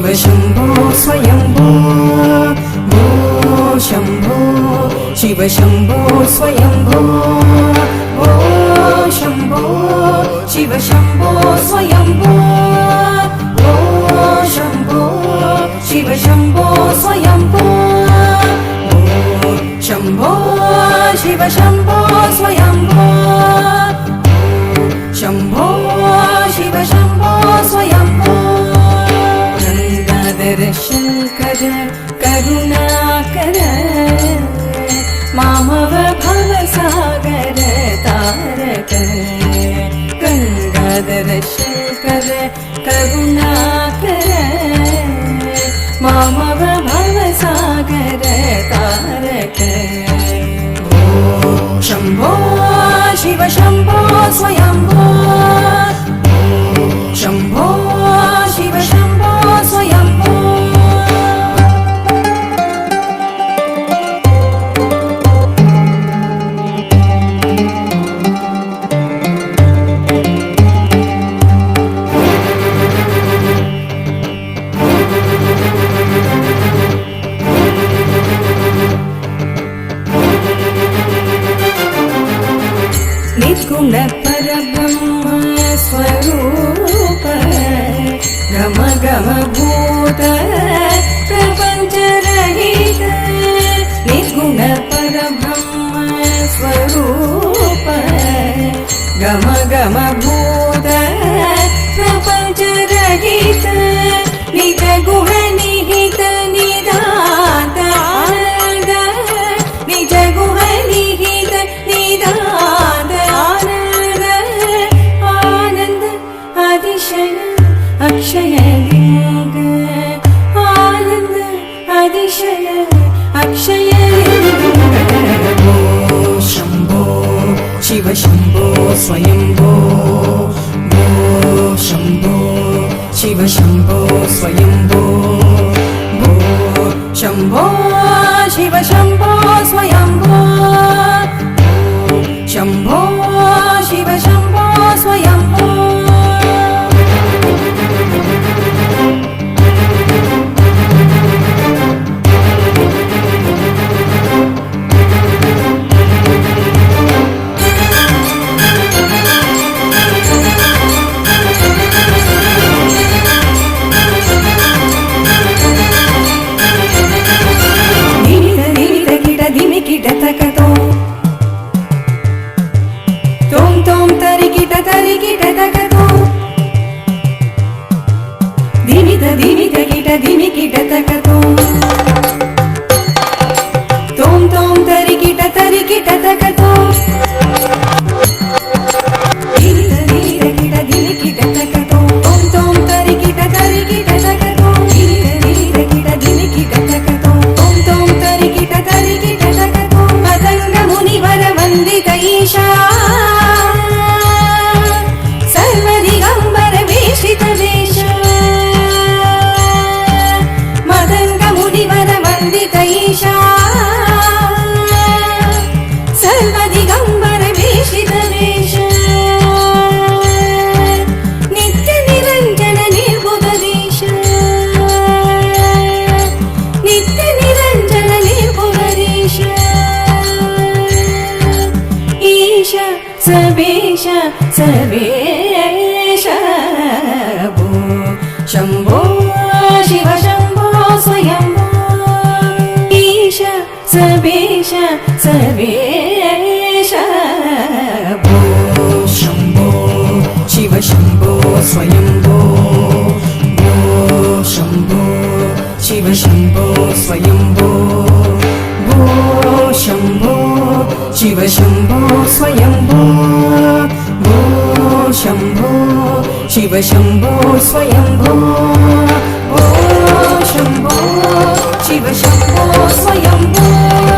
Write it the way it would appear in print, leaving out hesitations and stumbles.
शिव शम्भो स्वयम्भो भो शम्भो शिव शम्भो स्वयम्भो भो शम्भो शिव शम्भो स्वयम्भो भो शम्भो शिव शम्भो स्वयम्भो भो शम्भो शिव शम्भो स्वयम्भो शम्भो शिव शम्भो स्वयम्भो गंगाधर शंकर करुणाकर मामव भवसागर तारक गंगाधर शंकर करुणाकर मामव भवसागर तारक शम्भो शिव शम्भो स्वयम्भो शम्भो शिव शम्भो स्वयम्भो निर्गुण परब्रह्म स्वरूप गम गम भूत प्रपंच रहित निर्गुण परब्रह्म स्वरूप गम गम भूत प्रपंच रहित निज गुह निहित निधात आनंद निज गुह निहित निधात अक्षय लिंग आनंद अतिशय अक्षय भो शम्भो शिव शम्भो स्वयम्भो भो शम्भो शिव शम्भो स्वयम्भो भो शम्भो शिव शम्भो स्वयम्भो शम्भो शिव शम्भो स्वयम्भो सर्वेश भो शम्भो शिव शम्भो स्वयम्भो ईश सर्वेश सर्वेश भो शम्भो शिव शम्भो स्वयम्भो भो शम्भो शिव शम्भो स्वयम्भो भो शम्भो शिव शम्भो स्वयम्भो भो शम्भो शिव शम्भो स्वयम्भो भो शम्भो शिव शम्भो स्वयम्भो